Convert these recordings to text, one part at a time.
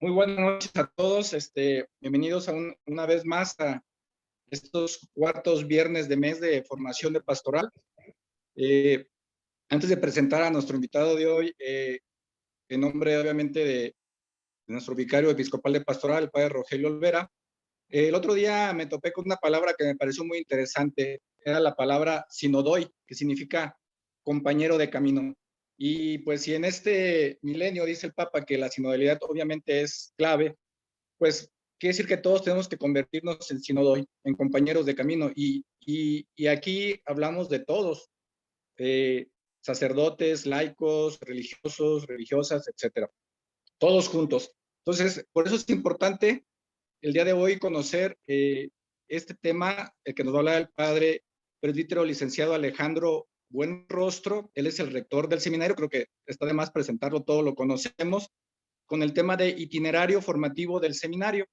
Muy buenas noches a todos. Bienvenidos una vez más a estos cuartos viernes de mes de formación de pastoral. Antes de presentar a nuestro invitado de hoy, en nombre obviamente de nuestro vicario episcopal de pastoral, el padre Rogelio Olvera, el otro día me topé con una palabra que me pareció muy interesante. Era la palabra sinodoi, que significa compañero de camino. Y pues si en este milenio dice el Papa que la sinodalidad obviamente es clave, pues quiere decir que todos tenemos que convertirnos en sinodoi, en compañeros de camino. Y aquí hablamos de todos, eh, sacerdotes, laicos, religiosos, religiosas, etcétera. Todos juntos. Entonces, por eso es importante el día de hoy conocer este tema, el que nos va a hablar el padre presbítero licenciado Alejandro Buenrostro. Él es el rector del seminario, creo que está de más presentarlo, todos lo conocemos, con el tema de itinerario formativo del seminario.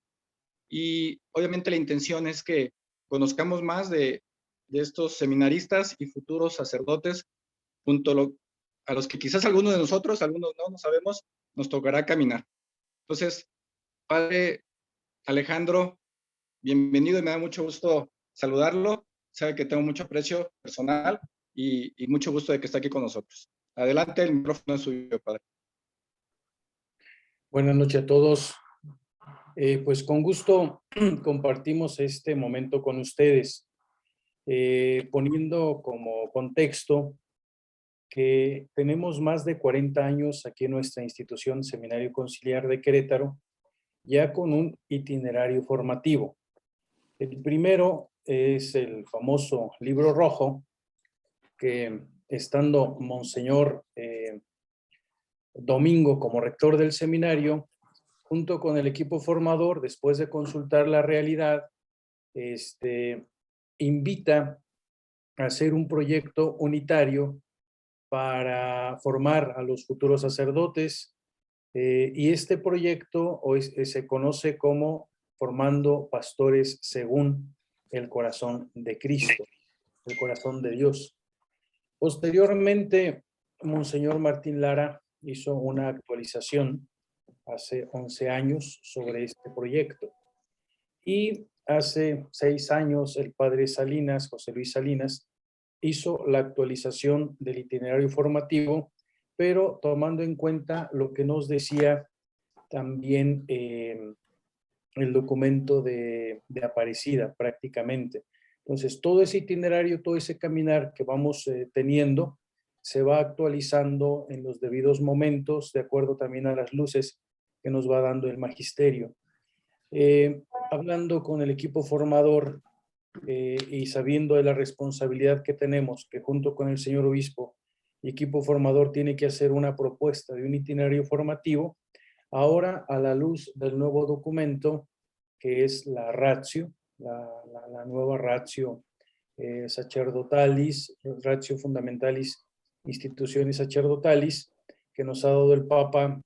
Y obviamente la intención es que conozcamos más de estos seminaristas y futuros sacerdotes, a los que quizás algunos de nosotros, algunos no sabemos, nos tocará caminar. Entonces, padre Alejandro, bienvenido y me da mucho gusto saludarlo. Sabe que tengo mucho aprecio personal y mucho gusto de que esté aquí con nosotros. Adelante, el micrófono es suyo, padre. Buenas noches a todos. Pues con gusto compartimos este momento con ustedes, poniendo como contexto que tenemos más de 40 años aquí en nuestra institución Seminario Conciliar de Querétaro, ya con un itinerario formativo. El primero es el famoso Libro Rojo, que estando Monseñor Domingo como rector del seminario, junto con el equipo formador, después de consultar la realidad, invita a hacer un proyecto unitario para formar a los futuros sacerdotes, y este proyecto hoy se conoce como Formando Pastores según el Corazón de Cristo, el Corazón de Dios. Posteriormente, Monseñor Martín Lara hizo una actualización hace 11 años sobre este proyecto. Y hace 6 años el padre Salinas, José Luis Salinas, hizo la actualización del itinerario formativo, pero tomando en cuenta lo que nos decía también el documento de Aparecida prácticamente. Entonces, todo ese itinerario, todo ese caminar que vamos teniendo, se va actualizando en los debidos momentos, de acuerdo también a las luces que nos va dando el magisterio. Hablando con el equipo formador y sabiendo de la responsabilidad que tenemos, que junto con el señor obispo, el equipo formador tiene que hacer una propuesta de un itinerario formativo, ahora a la luz del nuevo documento, que es la ratio, la nueva ratio sacerdotalis, ratio fundamentalis institutionis sacerdotalis, que nos ha dado el Papa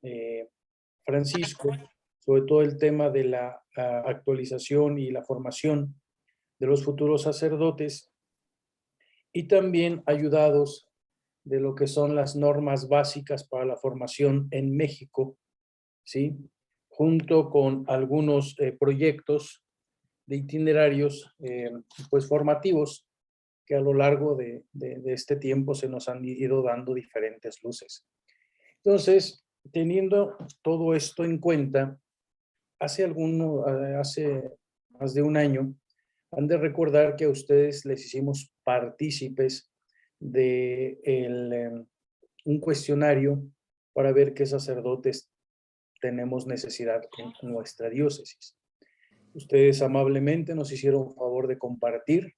Francisco, sobre todo el tema de la actualización y la formación de los futuros sacerdotes, y también ayudados de lo que son las normas básicas para la formación en México, ¿sí? Junto con algunos proyectos de itinerarios pues formativos que a lo largo de este tiempo se nos han ido dando diferentes luces. Entonces, teniendo todo esto en cuenta, hace más de un año, han de recordar que a ustedes les hicimos partícipes de un cuestionario para ver qué sacerdotes tenemos necesidad en nuestra diócesis. Ustedes amablemente nos hicieron favor de compartir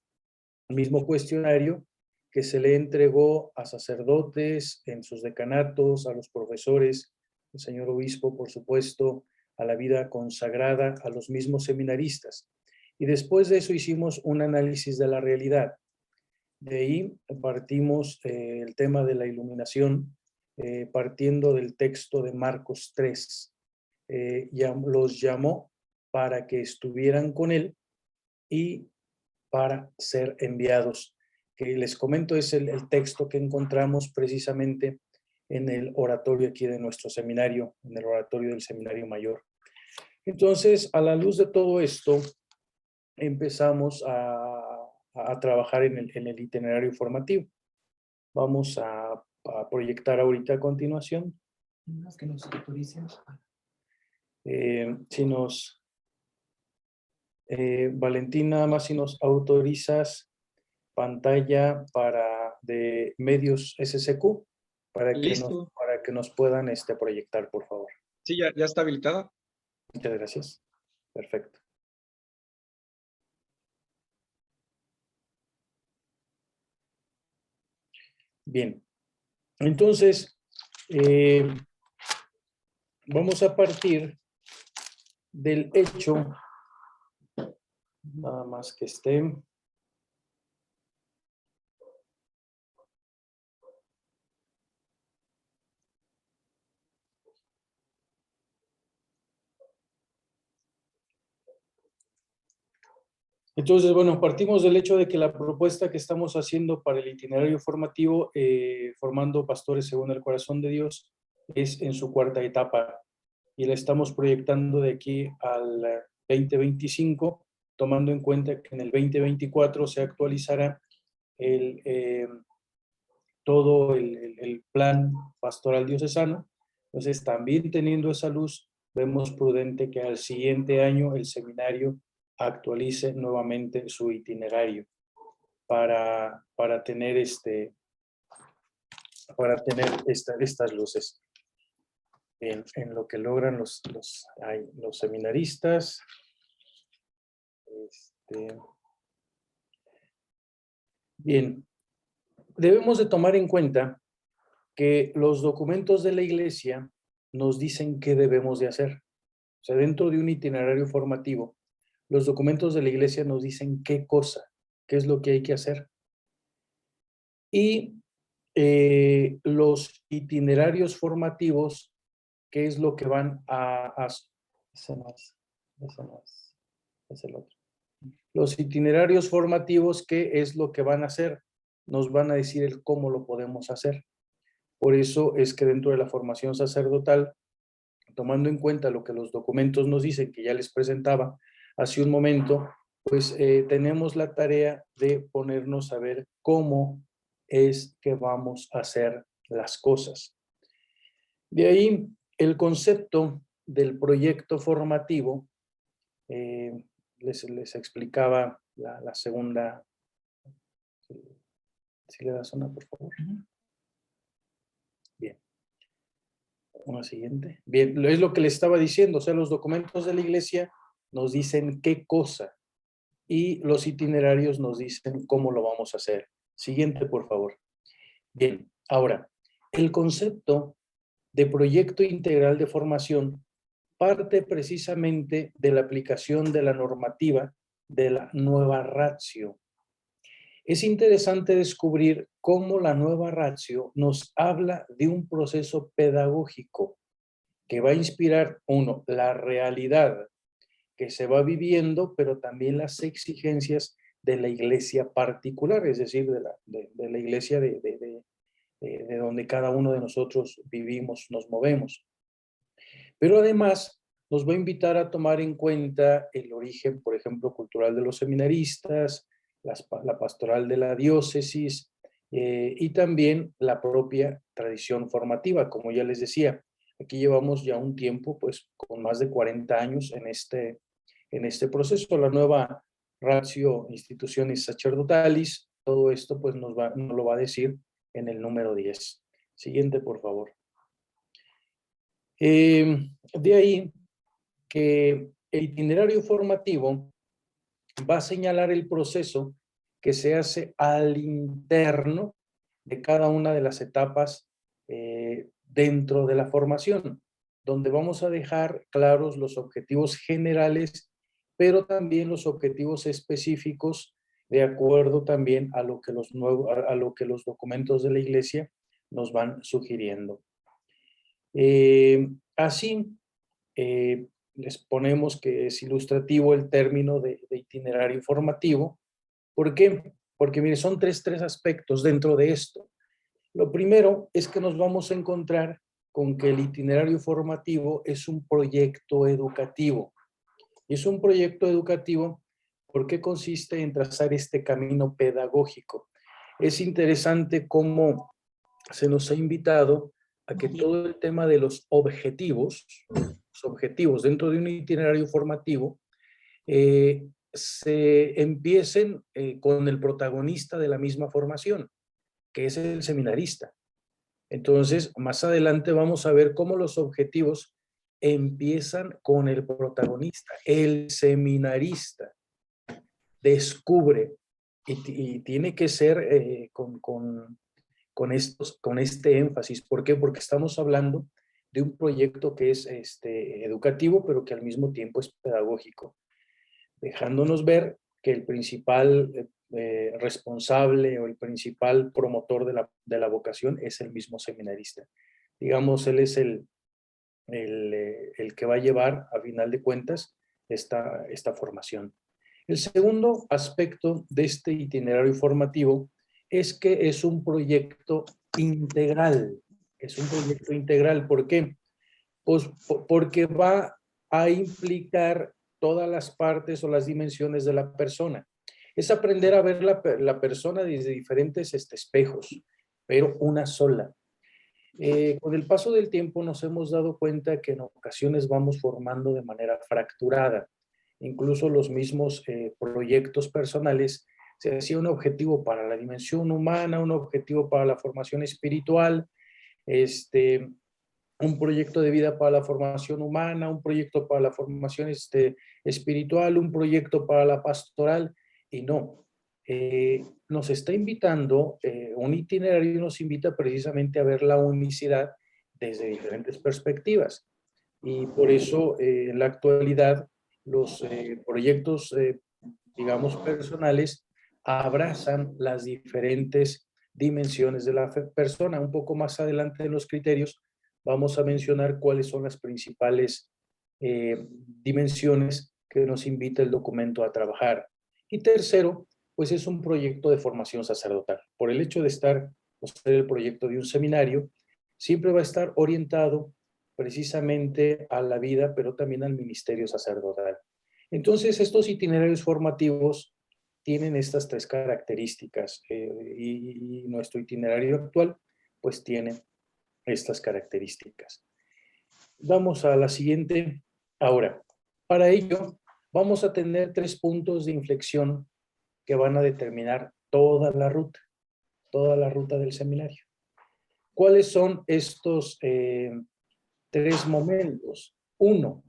el mismo cuestionario que se le entregó a sacerdotes en sus decanatos, a los profesores, al señor obispo, por supuesto, a la vida consagrada, a los mismos seminaristas. Y después de eso hicimos un análisis de la realidad. De ahí partimos el tema de la iluminación, partiendo del texto de Marcos 3. Los llamó para que estuvieran con él y para ser enviados. Que les comento es el texto que encontramos precisamente en el oratorio aquí de nuestro seminario, en el oratorio del Seminario Mayor. Entonces, a la luz de todo esto, empezamos a trabajar en el itinerario formativo. Vamos a proyectar ahorita a continuación. Que nos autoricen. Si nos, Valentín, nada más si nos autorizas pantalla de medios SSQ para Listo. que nos puedan proyectar, por favor. Sí, ya está habilitada. Muchas gracias. Perfecto. Bien. Entonces, vamos a partir del hecho, nada más que esté. Entonces, bueno, partimos del hecho de que la propuesta que estamos haciendo para el itinerario formativo, formando pastores según el corazón de Dios, es en su cuarta etapa y la estamos proyectando de aquí al 2025, tomando en cuenta que en el 2024 se actualizará todo el plan pastoral diocesano. Entonces, también teniendo esa luz, vemos prudente que al siguiente año el seminario actualice nuevamente su itinerario para tener estas luces. En lo que logran los seminaristas. Bien, debemos de tomar en cuenta que los documentos de la iglesia nos dicen qué debemos de hacer. O sea, dentro de un itinerario formativo, los documentos de la iglesia nos dicen qué es lo que hay que hacer. Y los itinerarios formativos, qué es lo que van ese no es el otro. Los itinerarios formativos, qué es lo que van a hacer, nos van a decir el cómo lo podemos hacer. Por eso es que dentro de la formación sacerdotal, tomando en cuenta lo que los documentos nos dicen, que ya les presentaba hace un momento, pues tenemos la tarea de ponernos a ver cómo es que vamos a hacer las cosas. De ahí el concepto del proyecto formativo, les explicaba la segunda. Si le das una, por favor. Bien. Una siguiente. Bien, es lo que le estaba diciendo, o sea, los documentos de la iglesia nos dicen qué cosa y los itinerarios nos dicen cómo lo vamos a hacer. Siguiente, por favor. Bien, ahora, el concepto de proyecto integral de formación parte precisamente de la aplicación de la normativa de la nueva ratio. Es interesante descubrir cómo la nueva ratio nos habla de un proceso pedagógico que va a inspirar, uno, la realidad que se va viviendo, pero también las exigencias de la iglesia particular, es decir, de la iglesia de donde cada uno de nosotros vivimos, nos movemos. Pero además nos va a invitar a tomar en cuenta el origen, por ejemplo, cultural de los seminaristas, la pastoral de la diócesis y también la propia tradición formativa. Como ya les decía, aquí llevamos ya un tiempo, pues con más de 40 años en este proceso. La nueva ratio Institutionis Sacerdotalis, todo esto pues nos lo va a decir en el número 10. Siguiente, por favor. De ahí que el itinerario formativo va a señalar el proceso que se hace al interno de cada una de las etapas dentro de la formación, donde vamos a dejar claros los objetivos generales, pero también los objetivos específicos de acuerdo también a lo que los documentos de la iglesia nos van sugiriendo. Así, les ponemos que es ilustrativo el término de itinerario informativo. ¿Por qué? Porque, mire, son tres aspectos dentro de esto. Lo primero es que nos vamos a encontrar con que el itinerario formativo es un proyecto educativo. Y es un proyecto educativo porque consiste en trazar este camino pedagógico. Es interesante cómo se nos ha invitado a que todo el tema de los objetivos dentro de un itinerario formativo, se empiecen con el protagonista de la misma formación, que es el seminarista. Entonces, más adelante vamos a ver cómo los objetivos empiezan con el protagonista, el seminarista. Descubre, y tiene que ser con este énfasis. ¿Por qué? Porque estamos hablando de un proyecto que es educativo, pero que al mismo tiempo es pedagógico, dejándonos ver que el principal responsable o el principal promotor de la vocación es el mismo seminarista. Digamos, él es el que va a llevar, a final de cuentas, esta formación. El segundo aspecto de este itinerario formativo es que es un proyecto integral. Es un proyecto integral. ¿Por qué? Pues porque va a implicar todas las partes o las dimensiones de la persona. Es aprender a ver la persona desde diferentes espejos, pero una sola. Con el paso del tiempo nos hemos dado cuenta que en ocasiones vamos formando de manera fracturada. Incluso los mismos proyectos personales, se hacía un objetivo para la dimensión humana, un objetivo para la formación espiritual, un proyecto de vida para la formación humana, un proyecto para la formación espiritual, un proyecto para la pastoral, y no. Nos está invitando, un itinerario nos invita precisamente a ver la unicidad desde diferentes perspectivas. Y por eso, en la actualidad, los proyectos, digamos, personales, abrazan las diferentes dimensiones de la persona. Un poco más adelante en los criterios vamos a mencionar cuáles son las principales dimensiones que nos invita el documento a trabajar. Y tercero, pues es un proyecto de formación sacerdotal. Por el hecho de ser el proyecto de un seminario, siempre va a estar orientado precisamente a la vida, pero también al ministerio sacerdotal. Entonces, estos itinerarios formativos tienen estas tres características y nuestro itinerario actual pues tiene estas características. Vamos a la siguiente. Ahora, para ello vamos a tener 3 puntos de inflexión que van a determinar toda la ruta del seminario. ¿Cuáles son estos 3 momentos? 1,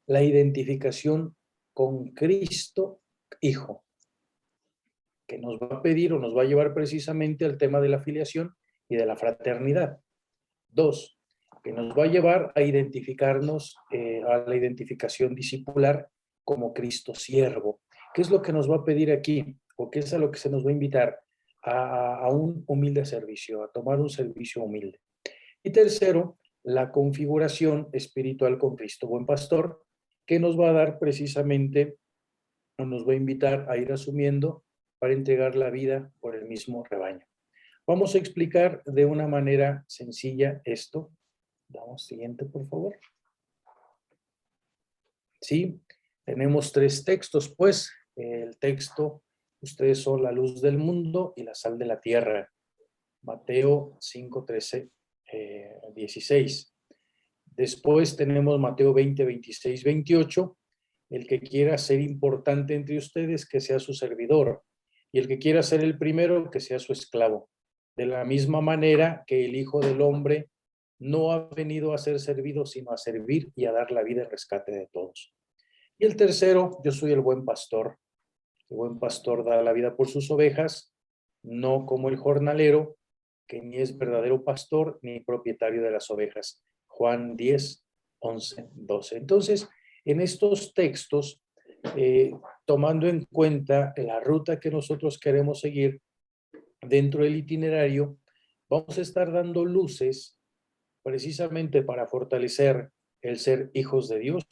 la identificación con Cristo Hijo, que nos va a pedir o nos va a llevar precisamente al tema de la filiación y de la fraternidad. 2, que nos va a llevar a identificarnos, a la identificación discipular como Cristo siervo. ¿Qué es lo que nos va a pedir aquí? ¿O qué es a lo que se nos va a invitar? A un humilde servicio, a tomar un servicio humilde. Y tercero, la configuración espiritual con Cristo buen pastor, que nos va a dar precisamente, o nos va a invitar a ir asumiendo para entregar la vida por el mismo rebaño. Vamos a explicar de una manera sencilla esto. Damos siguiente, por favor. Sí, tenemos 3 textos, pues. El texto, ustedes son la luz del mundo y la sal de la tierra. Mateo 5, 13, 16. Después tenemos Mateo 20, 26, 28. El que quiera ser importante entre ustedes, que sea su servidor. Y el que quiera ser el primero, que sea su esclavo. De la misma manera que el Hijo del Hombre no ha venido a ser servido, sino a servir y a dar la vida en rescate de todos. Y el tercero, yo soy el buen pastor. El buen pastor da la vida por sus ovejas, no como el jornalero, que ni es verdadero pastor ni propietario de las ovejas. Juan 10, 11, 12. Entonces, en estos textos, tomando en cuenta la ruta que nosotros queremos seguir dentro del itinerario, vamos a estar dando luces precisamente para fortalecer el ser hijos de Dios,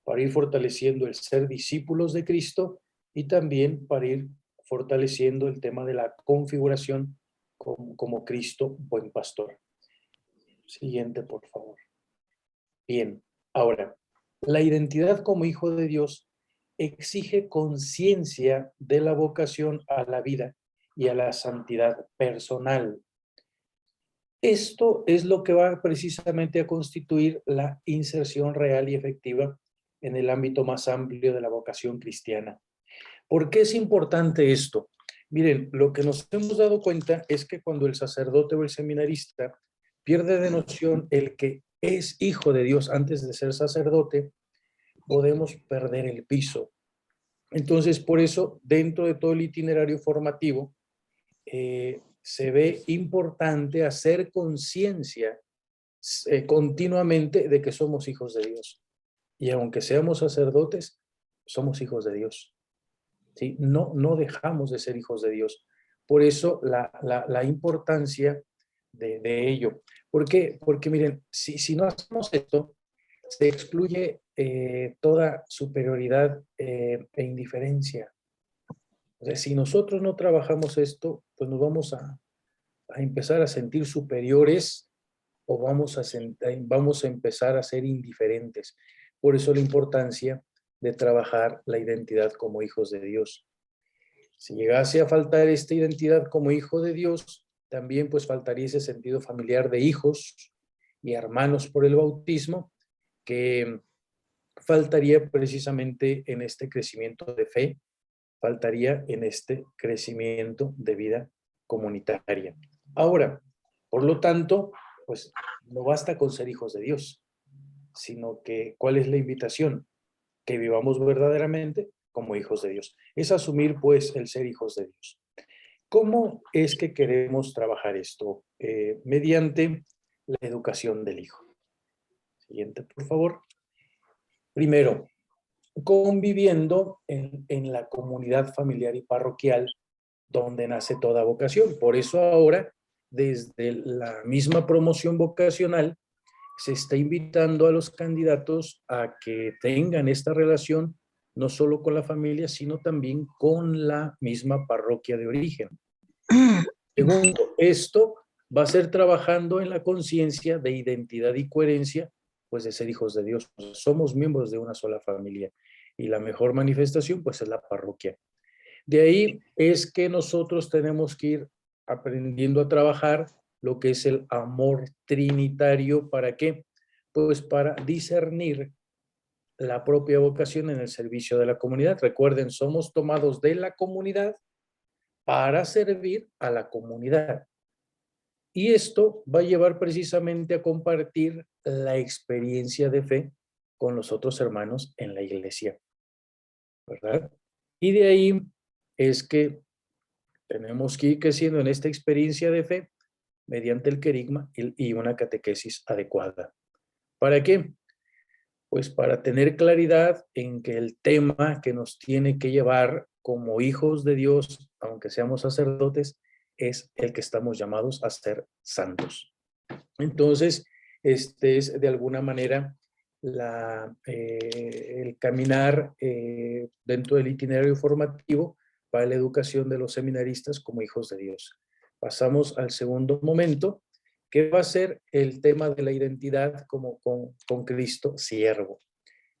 para ir fortaleciendo el ser discípulos de Cristo y también para ir fortaleciendo el tema de la configuración como Cristo, buen pastor. Siguiente, por favor. Bien, ahora, La identidad como hijo de Dios exige conciencia de la vocación a la vida y a la santidad personal. Esto es lo que va precisamente a constituir la inserción real y efectiva en el ámbito más amplio de la vocación cristiana. ¿Por qué es importante esto? Miren, lo que nos hemos dado cuenta es que cuando el sacerdote o el seminarista pierde de noción el que es hijo de Dios antes de ser sacerdote, podemos perder el piso. Entonces, por eso, dentro de todo el itinerario formativo, se ve importante hacer conciencia continuamente de que somos hijos de Dios. Y aunque seamos sacerdotes, somos hijos de Dios. ¿Sí? No dejamos de ser hijos de Dios. Por eso la importancia de ello. ¿Por qué? Porque miren, si no hacemos esto, se excluye toda superioridad e indiferencia. O sea, si nosotros no trabajamos esto, pues nos vamos a empezar a sentir superiores o vamos a empezar a ser indiferentes. Por eso la importancia de trabajar la identidad como hijos de Dios. Si llegase a faltar esta identidad como hijo de Dios, también pues faltaría ese sentido familiar de hijos y hermanos por el bautismo, que faltaría precisamente en este crecimiento de fe, faltaría en este crecimiento de vida comunitaria. Ahora, por lo tanto, pues no basta con ser hijos de Dios, sino que ¿cuál es la invitación? Que vivamos verdaderamente como hijos de Dios. Es asumir pues el ser hijos de Dios. ¿Cómo es que queremos trabajar esto? Mediante la educación del hijo. Siguiente, por favor. Primero, conviviendo en la comunidad familiar y parroquial donde nace toda vocación. Por eso ahora, desde la misma promoción vocacional, se está invitando a los candidatos a que tengan esta relación no solo con la familia, sino también con la misma parroquia de origen. Segundo, esto va a ser trabajando en la conciencia de identidad y coherencia, pues de ser hijos de Dios. Somos miembros de una sola familia y la mejor manifestación, pues es la parroquia. De ahí es que nosotros tenemos que ir aprendiendo a trabajar lo que es el amor trinitario. ¿Para qué? Pues para discernir la propia vocación en el servicio de la comunidad. Recuerden, somos tomados de la comunidad para servir a la comunidad. Y esto va a llevar precisamente a compartir la experiencia de fe con los otros hermanos en la iglesia, ¿verdad? Y de ahí es que tenemos que ir creciendo en esta experiencia de fe mediante el querigma y una catequesis adecuada. ¿Para qué? Pues para tener claridad en que el tema que nos tiene que llevar como hijos de Dios, aunque seamos sacerdotes, es el que estamos llamados a ser santos. Entonces, este es de alguna manera el caminar dentro del itinerario formativo para la educación de los seminaristas como hijos de Dios. Pasamos al segundo momento, que va a ser el tema de la identidad como con Cristo siervo.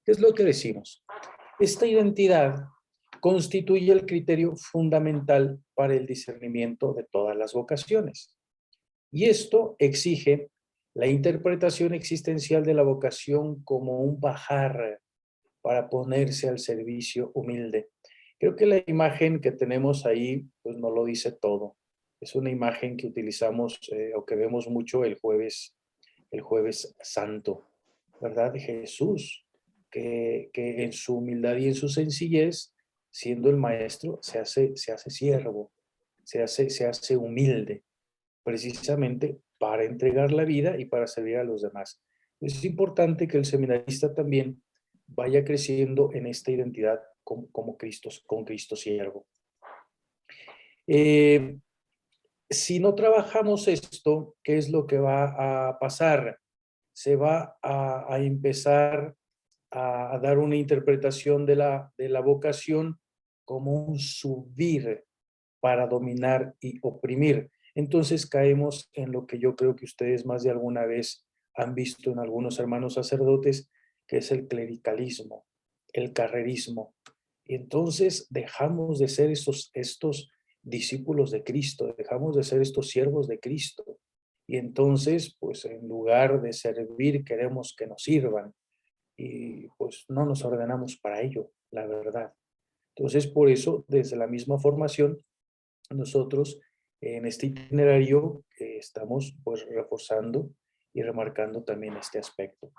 ¿Qué es lo que decimos? Esta identidad constituye el criterio fundamental para el discernimiento de todas las vocaciones. Y esto exige la interpretación existencial de la vocación como un bajar para ponerse al servicio humilde. Creo que la imagen que tenemos ahí pues no lo dice todo. Es una imagen que utilizamos o que vemos mucho el jueves santo, ¿verdad? Jesús, que en su humildad y en su sencillez, siendo el maestro, se hace siervo, se hace humilde, precisamente para entregar la vida y para servir a los demás. Es importante que el seminarista también vaya creciendo en esta identidad como Cristo, con Cristo siervo. Si no trabajamos esto, ¿qué es lo que va a pasar? Se va a empezar a dar una interpretación de la vocación como un subir para dominar y oprimir. Entonces caemos en lo que yo creo que ustedes más de alguna vez han visto en algunos hermanos sacerdotes, que es el clericalismo, el carrerismo. Y entonces dejamos de ser estos discípulos de Cristo, dejamos de ser estos siervos de Cristo. Y entonces, pues en lugar de servir, queremos que nos sirvan. Y pues no nos ordenamos para ello, la verdad. Entonces, por eso, desde la misma formación, nosotros en este itinerario estamos pues reforzando y remarcando también este aspecto.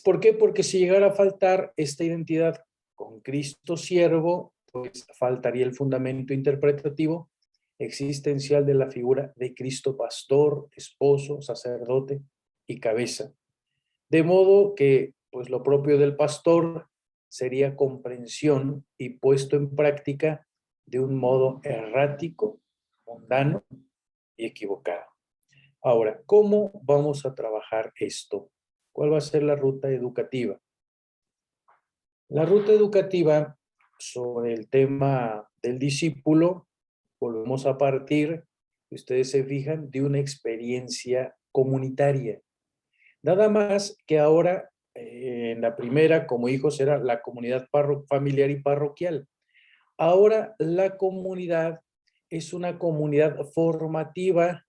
¿Por qué? Porque si llegara a faltar esta identidad con Cristo siervo, pues faltaría el fundamento interpretativo existencial de la figura de Cristo pastor, esposo, sacerdote y cabeza. De modo que pues lo propio del pastor sería comprensión y puesto en práctica de un modo errático, mundano y equivocado. Ahora, ¿cómo vamos a trabajar esto? ¿Cuál va a ser la ruta educativa? La ruta educativa sobre el tema del discípulo, volvemos a partir, si ustedes se fijan, de una experiencia comunitaria. Nada más que ahora, en la primera, como hijos, era la comunidad familiar y parroquial. Ahora la comunidad es una comunidad formativa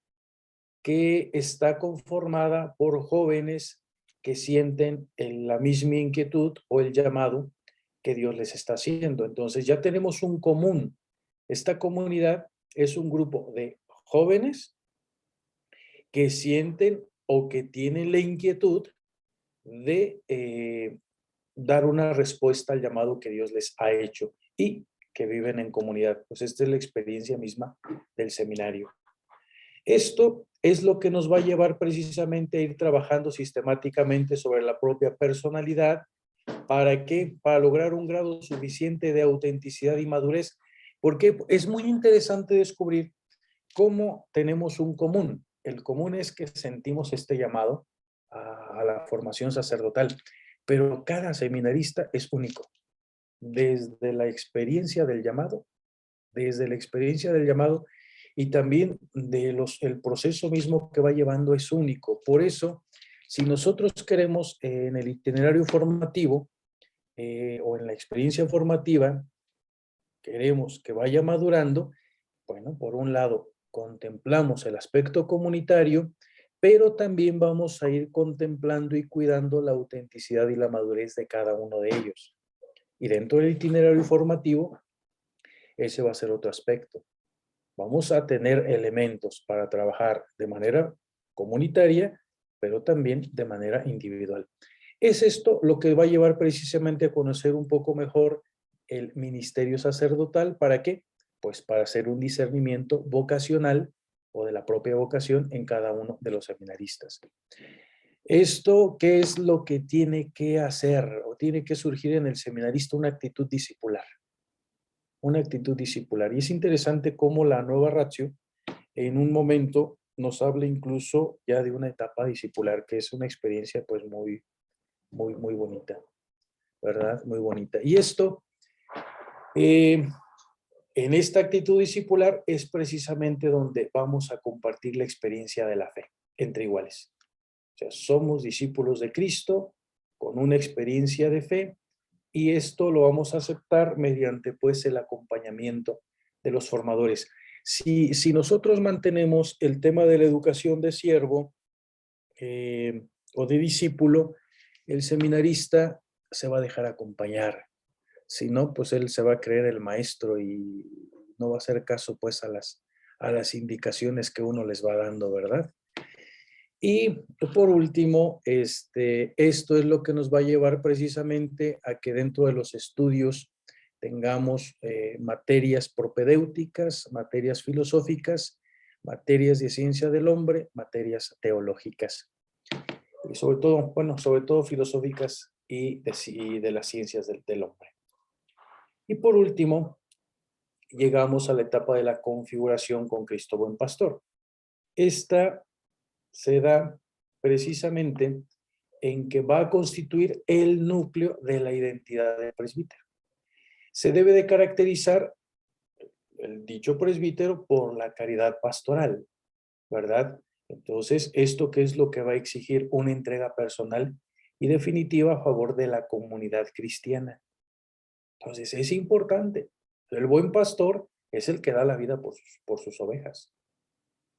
que está conformada por jóvenes que sienten la misma inquietud o el llamado que Dios les está haciendo. Entonces ya tenemos un común. Esta comunidad es un grupo de jóvenes que sienten o que tienen la inquietud de dar una respuesta al llamado que Dios les ha hecho y que viven en comunidad. Pues esta es la experiencia misma del seminario. Esto es lo que nos va a llevar precisamente a ir trabajando sistemáticamente sobre la propia personalidad. ¿Para qué? Para lograr un grado suficiente de autenticidad y madurez. Porque es muy interesante descubrir cómo tenemos un común. El común es que sentimos este llamado a la formación sacerdotal, pero cada seminarista es único. Desde la experiencia del llamado, y también el proceso mismo que va llevando es único. Por eso, si nosotros queremos en el itinerario formativo o en la experiencia formativa, queremos que vaya madurando, bueno, por un lado, contemplamos el aspecto comunitario, pero también vamos a ir contemplando y cuidando la autenticidad y la madurez de cada uno de ellos. Y dentro del itinerario formativo, ese va a ser otro aspecto. Vamos a tener elementos para trabajar de manera comunitaria, pero también de manera individual. Es esto lo que va a llevar precisamente a conocer un poco mejor el ministerio sacerdotal. ¿Para qué? Pues para hacer un discernimiento vocacional o de la propia vocación en cada uno de los seminaristas. Esto, ¿qué es lo que tiene que hacer o tiene que surgir en el seminarista? Una actitud discipular. Una actitud discipular. Y es interesante cómo la nueva ratio en un momento nos habla incluso ya de una etapa discipular, que es una experiencia pues muy bonita, ¿verdad? Muy bonita. Y esto, en esta actitud discipular es precisamente donde vamos a compartir la experiencia de la fe entre iguales. O sea, somos discípulos de Cristo con una experiencia de fe y esto lo vamos a aceptar mediante pues el acompañamiento de los formadores. Si nosotros mantenemos el tema de la educación de siervo o de discípulo, el seminarista se va a dejar acompañar. Si no, pues él se va a creer el maestro y no va a hacer caso pues a las indicaciones que uno les va dando, ¿verdad? Y por último, esto es lo que nos va a llevar precisamente a que dentro de los estudios tengamos materias propedéuticas, materias filosóficas, materias de ciencia del hombre, materias teológicas. Y sobre todo filosóficas y de las ciencias del hombre. Y por último, llegamos a la etapa de la configuración con Cristo Buen Pastor. Esta se da precisamente en que va a constituir el núcleo de la identidad del presbítero. Se debe de caracterizar el dicho presbítero por la caridad pastoral, ¿verdad? Entonces, ¿esto qué es lo que va a exigir? Una entrega personal y definitiva a favor de la comunidad cristiana. Entonces, es importante. El buen pastor es el que da la vida por sus ovejas.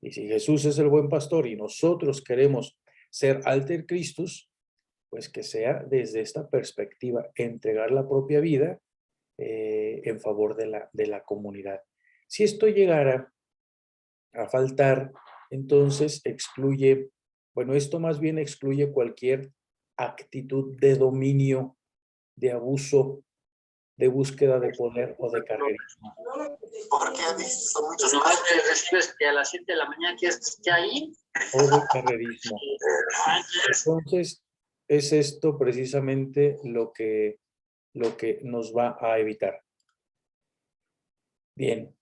Y si Jesús es el buen pastor y nosotros queremos ser alter Christus, pues que sea desde esta perspectiva, entregar la propia vida en favor de la comunidad. Si esto llegara a faltar, entonces excluye, bueno, esto más bien excluye cualquier actitud de dominio, de abuso, de búsqueda de poder o de carrerismo. ¿Por qué dices muchos? Nomás te recibes que a las 7 de la mañana quieres que esté ahí. O de carrerismo. Entonces, es esto precisamente lo que nos va a evitar. Bien.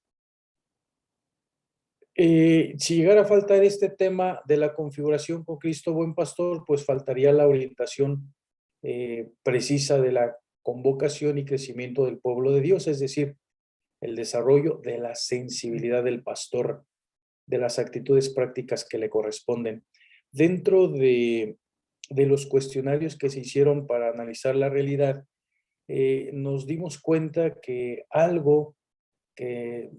Si llegara a faltar este tema de la configuración con Cristo Buen Pastor, pues faltaría la orientación precisa de la convocación y crecimiento del pueblo de Dios, es decir, el desarrollo de la sensibilidad del pastor, de las actitudes prácticas que le corresponden. Dentro de los cuestionarios que se hicieron para analizar la realidad, nos dimos cuenta que algo que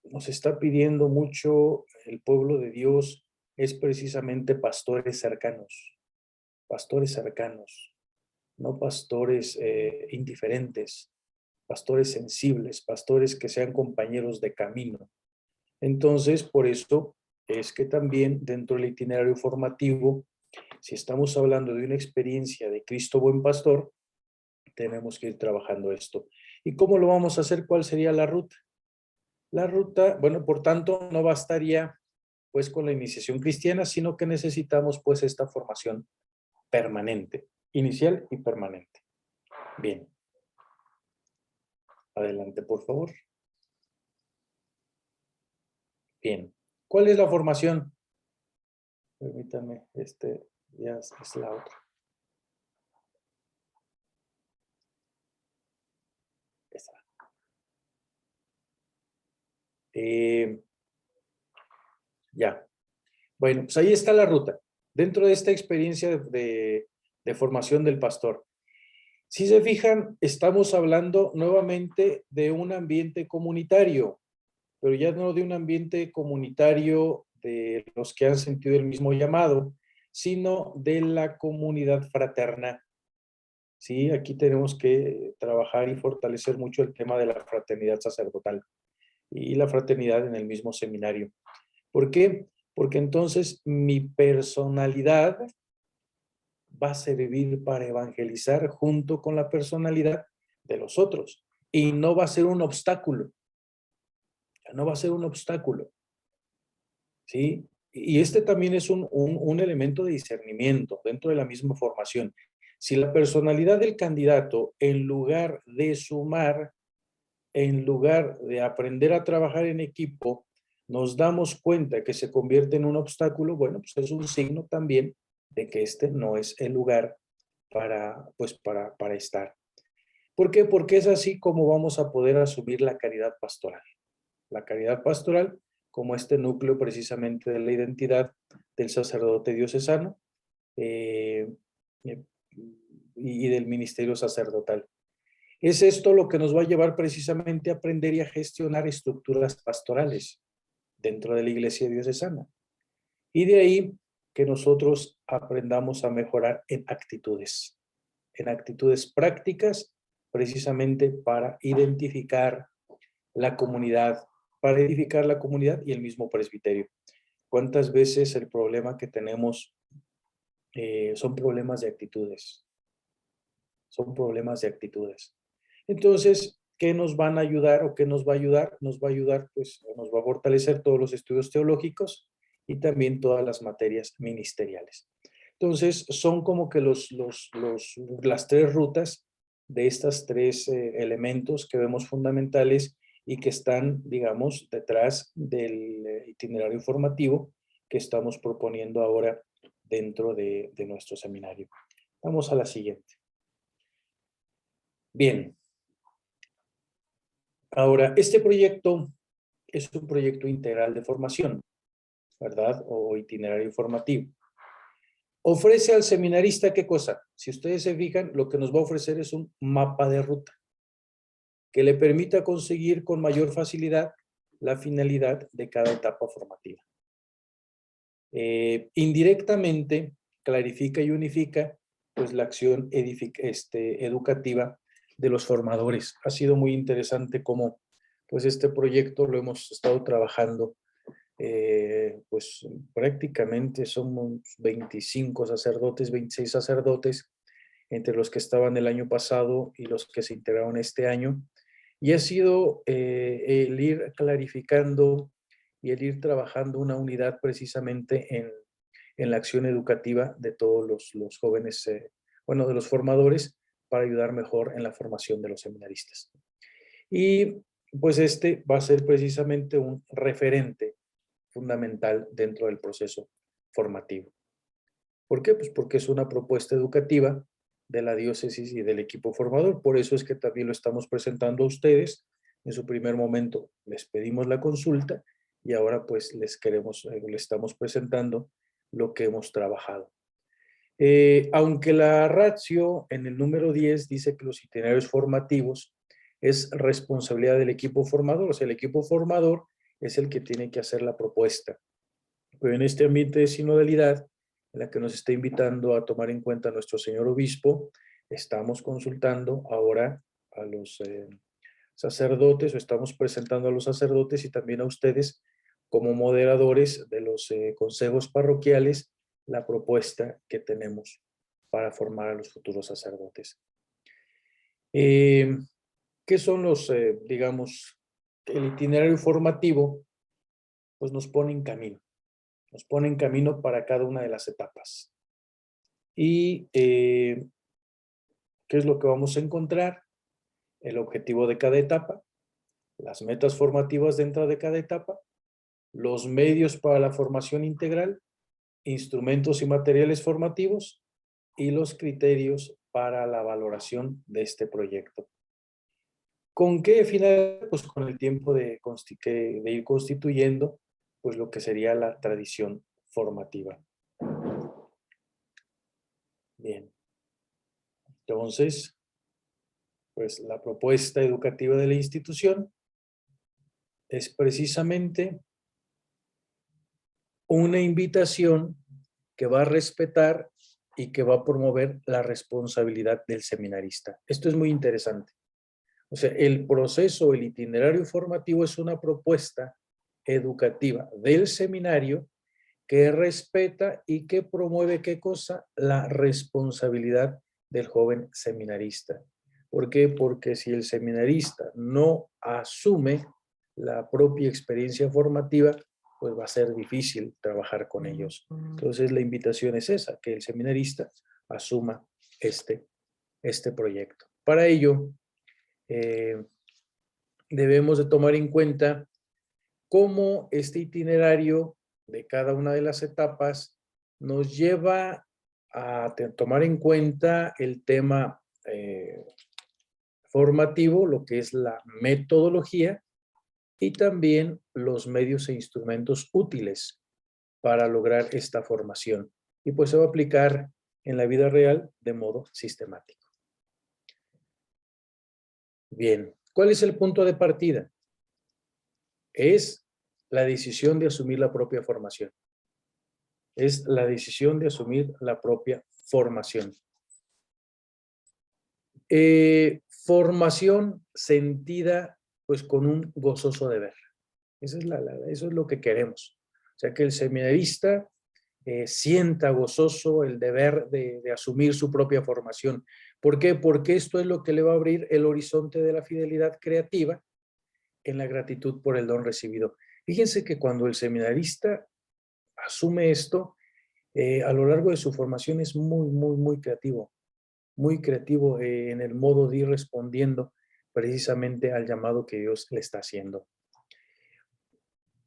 nos está pidiendo mucho el pueblo de Dios es precisamente pastores cercanos, no pastores indiferentes, pastores sensibles, pastores que sean compañeros de camino. Entonces, por eso es que también dentro del itinerario formativo, si estamos hablando de una experiencia de Cristo Buen Pastor, tenemos que ir trabajando esto. ¿Y cómo lo vamos a hacer? ¿Cuál sería la ruta? La ruta, bueno, por tanto, no bastaría pues con la iniciación cristiana, sino que necesitamos pues esta formación permanente, inicial y permanente. Bien. Adelante, por favor. Bien. ¿Cuál es la formación? Permítame, ya es la otra. Esa. Ya. Bueno, pues ahí está la ruta. Dentro de esta experiencia de formación del pastor. Si se fijan, estamos hablando nuevamente de un ambiente comunitario, pero ya no de un ambiente comunitario de los que han sentido el mismo llamado, sino de la comunidad fraterna. Sí, aquí tenemos que trabajar y fortalecer mucho el tema de la fraternidad sacerdotal y la fraternidad en el mismo seminario. ¿Por qué? Porque entonces mi personalidad va a servir para evangelizar junto con la personalidad de los otros y no va a ser un obstáculo. No va a ser un obstáculo. ¿Sí? Y este también es un elemento de discernimiento dentro de la misma formación. Si la personalidad del candidato, en lugar de sumar, en lugar de aprender a trabajar en equipo, nos damos cuenta que se convierte en un obstáculo, bueno, pues es un signo también de que este no es el lugar para estar. ¿Por qué? Porque es así como vamos a poder asumir la caridad pastoral. La caridad pastoral como este núcleo precisamente de la identidad del sacerdote diocesano y del ministerio sacerdotal. Es esto lo que nos va a llevar precisamente a aprender y a gestionar estructuras pastorales dentro de la iglesia diocesana. Y de ahí que nosotros aprendamos a mejorar en actitudes prácticas, precisamente para identificar la comunidad, y el mismo presbiterio. ¿Cuántas veces el problema que tenemos son problemas de actitudes? Son problemas de actitudes. Entonces, ¿qué nos van a ayudar o qué nos va a ayudar? Nos va a ayudar, pues, nos va a fortalecer todos los estudios teológicos y también todas las materias ministeriales. Entonces, son como que las tres rutas de estas tres elementos que vemos fundamentales y que están, digamos, detrás del itinerario formativo que estamos proponiendo ahora dentro de nuestro seminario. Vamos a la siguiente. Bien. Ahora, este proyecto es un proyecto integral de formación. ¿verdad? O itinerario formativo. Ofrece al seminarista, ¿qué cosa? Si ustedes se fijan, lo que nos va a ofrecer es un mapa de ruta que le permita conseguir con mayor facilidad la finalidad de cada etapa formativa. Indirectamente clarifica y unifica pues la acción educativa de los formadores. Ha sido muy interesante cómo pues este proyecto lo hemos estado trabajando pues prácticamente somos 25 sacerdotes, 26 sacerdotes, entre los que estaban el año pasado y los que se integraron este año. Y ha sido el ir clarificando y el ir trabajando una unidad precisamente en la acción educativa de todos los jóvenes, de los formadores, para ayudar mejor en la formación de los seminaristas. Y pues este va a ser precisamente un referente fundamental dentro del proceso formativo. ¿Por qué? Pues porque es una propuesta educativa de la diócesis y del equipo formador. Por eso es que también lo estamos presentando a ustedes. En su primer momento les pedimos la consulta y ahora pues les estamos presentando lo que hemos trabajado. Aunque la ratio en el número 10 dice que los itinerarios formativos es responsabilidad del equipo formador, o sea, el equipo formador es el que tiene que hacer la propuesta. Pero en este ambiente de sinodalidad, en la que nos está invitando a tomar en cuenta nuestro señor obispo, estamos consultando ahora a los sacerdotes, o estamos presentando a los sacerdotes y también a ustedes como moderadores de los consejos parroquiales la propuesta que tenemos para formar a los futuros sacerdotes. ¿Qué son los, digamos, el itinerario formativo? Pues nos pone en camino. Nos pone en camino para cada una de las etapas. Y ¿qué es lo que vamos a encontrar? El objetivo de cada etapa, las metas formativas dentro de cada etapa, los medios para la formación integral, instrumentos y materiales formativos y los criterios para la valoración de este proyecto. ¿Con qué final? Pues con el tiempo de ir constituyendo pues lo que sería la tradición formativa. Bien. Entonces, pues la propuesta educativa de la institución es precisamente una invitación que va a respetar y que va a promover la responsabilidad del seminarista. Esto es muy interesante. O sea, el proceso, el itinerario formativo es una propuesta educativa del seminario que respeta y que promueve, ¿qué cosa? La responsabilidad del joven seminarista. ¿Por qué? Porque si el seminarista no asume la propia experiencia formativa, pues va a ser difícil trabajar con ellos. Entonces la invitación es esa, que el seminarista asuma este proyecto. Para ello, debemos de tomar en cuenta cómo este itinerario de cada una de las etapas nos lleva a tomar en cuenta el tema formativo, lo que es la metodología y también los medios e instrumentos útiles para lograr esta formación. Y pues se va a aplicar en la vida real de modo sistemático. Bien, ¿cuál es el punto de partida? Es la decisión de asumir la propia formación. Es la decisión de asumir la propia formación. Formación sentida pues con un gozoso deber. Eso es lo que queremos. O sea, que el seminarista sienta gozoso el deber de asumir su propia formación. ¿Por qué? Porque esto es lo que le va a abrir el horizonte de la fidelidad creativa en la gratitud por el don recibido. Fíjense que cuando el seminarista asume esto, a lo largo de su formación es muy creativo en el modo de ir respondiendo precisamente al llamado que Dios le está haciendo.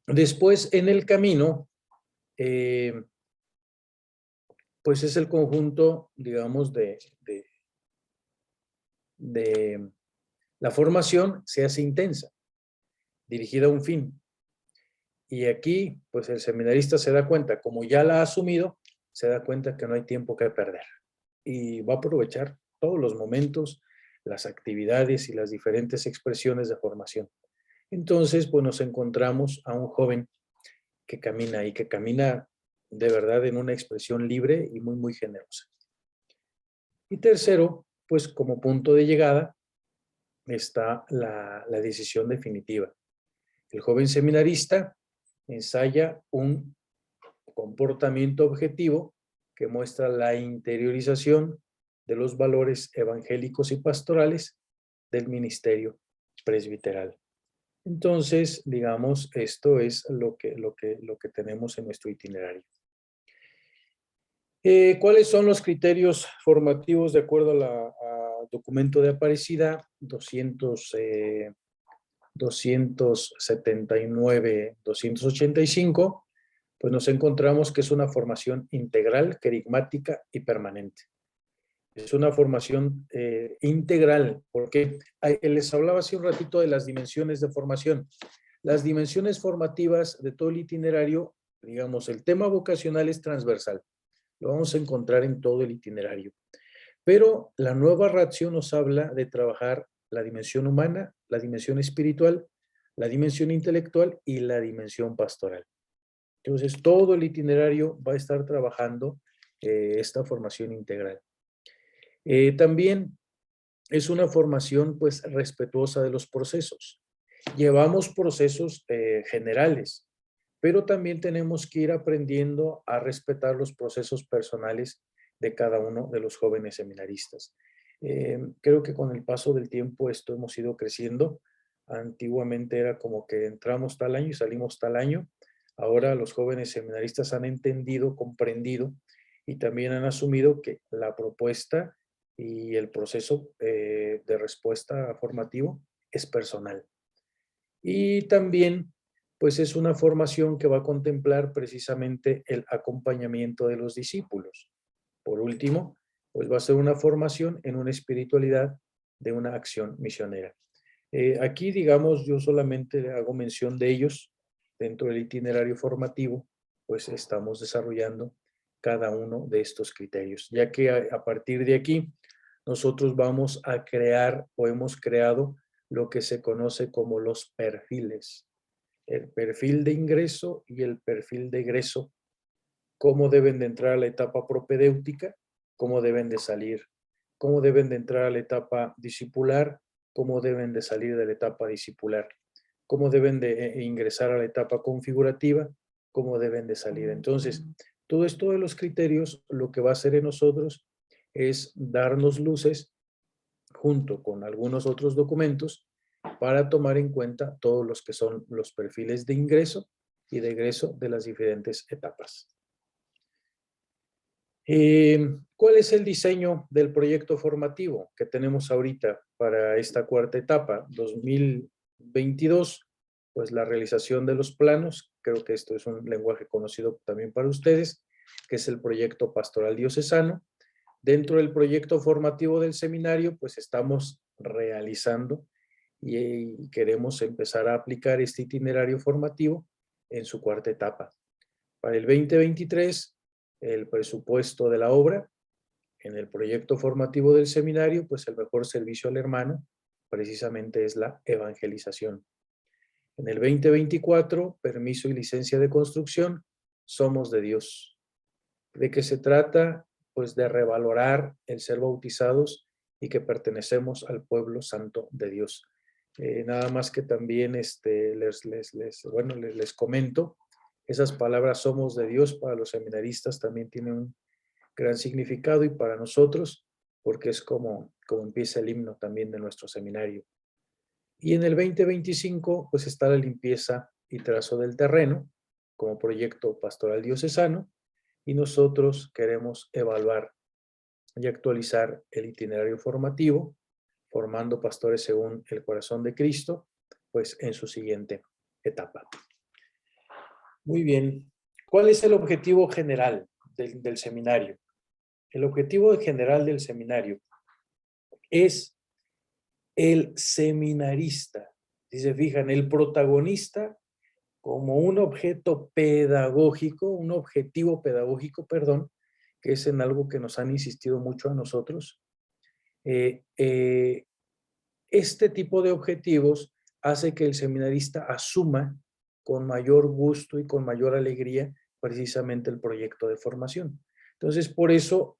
Después, en el camino, pues es el conjunto, digamos, de la formación se hace intensa, dirigida a un fin. Y aquí, pues el seminarista se da cuenta, como ya la ha asumido, se da cuenta que no hay tiempo que perder. Y va a aprovechar todos los momentos, las actividades y las diferentes expresiones de formación. Entonces, pues nos encontramos a un joven que camina y que camina de verdad en una expresión libre y muy, muy generosa. Y tercero, pues como punto de llegada está la decisión definitiva. El joven seminarista ensaya un comportamiento objetivo que muestra la interiorización de los valores evangélicos y pastorales del ministerio presbiteral. Entonces, digamos, esto es lo que tenemos en nuestro itinerario. ¿Cuáles son los criterios formativos de acuerdo a documento de Aparecida 279-285? Pues nos encontramos que es una formación integral, querigmática y permanente. Es una formación integral, porque les hablaba hace un ratito de las dimensiones de formación. Las dimensiones formativas de todo el itinerario, digamos, el tema vocacional es transversal. Lo vamos a encontrar en todo el itinerario. Pero la nueva ratio nos habla de trabajar la dimensión humana, la dimensión espiritual, la dimensión intelectual y la dimensión pastoral. Entonces, todo el itinerario va a estar trabajando esta formación integral. También es una formación, pues, respetuosa de los procesos. Llevamos procesos generales, pero también tenemos que ir aprendiendo a respetar los procesos personales de cada uno de los jóvenes seminaristas. Creo que con el paso del tiempo esto hemos ido creciendo. Antiguamente era como que entramos tal año y salimos tal año. Ahora los jóvenes seminaristas han entendido, comprendido y también han asumido que la propuesta y el proceso de respuesta formativo es personal. Y también, pues es una formación que va a contemplar precisamente el acompañamiento de los discípulos. Por último, pues va a ser una formación en una espiritualidad de una acción misionera. Aquí, digamos, yo solamente hago mención de ellos dentro del itinerario formativo, pues estamos desarrollando cada uno de estos criterios, ya que a partir de aquí nosotros vamos a crear o hemos creado lo que se conoce como los perfiles. El perfil de ingreso y el perfil de egreso, cómo deben de entrar a la etapa propedéutica, cómo deben de salir, cómo deben de entrar a la etapa discipular, cómo deben de salir de la etapa discipular, cómo deben de ingresar a la etapa configurativa, cómo deben de salir. Entonces, todo esto de los criterios, lo que va a hacer en nosotros es darnos luces junto con algunos otros documentos para tomar en cuenta todos los que son los perfiles de ingreso y de egreso de las diferentes etapas. ¿Cuál es el diseño del proyecto formativo que tenemos ahorita para esta cuarta etapa, 2022? Pues la realización de los planos, creo que esto es un lenguaje conocido también para ustedes, que es el proyecto pastoral diocesano. Dentro del proyecto formativo del seminario, pues estamos realizando y queremos empezar a aplicar este itinerario formativo en su cuarta etapa. Para el 2023, el presupuesto de la obra, en el proyecto formativo del seminario, pues el mejor servicio al hermano precisamente es la evangelización. En el 2024, permiso y licencia de construcción, somos de Dios. ¿De qué se trata? Pues de revalorar el ser bautizados y que pertenecemos al pueblo santo de Dios. Nada más que también les comento, esas palabras somos de Dios para los seminaristas también tienen un gran significado y para nosotros, porque es como empieza el himno también de nuestro seminario. Y en el 2025, pues está la limpieza y trazo del terreno como proyecto pastoral diocesano, y nosotros queremos evaluar y actualizar el itinerario formativo, formando pastores según el corazón de Cristo, pues en su siguiente etapa. Muy bien. ¿Cuál es el objetivo general del seminario? El objetivo general del seminario es el seminarista. Si se fijan, el protagonista como un objeto pedagógico, un objetivo pedagógico, perdón, que es en algo que nos han insistido mucho a nosotros. Este tipo de objetivos hace que el seminarista asuma con mayor gusto y con mayor alegría precisamente el proyecto de formación. Entonces, por eso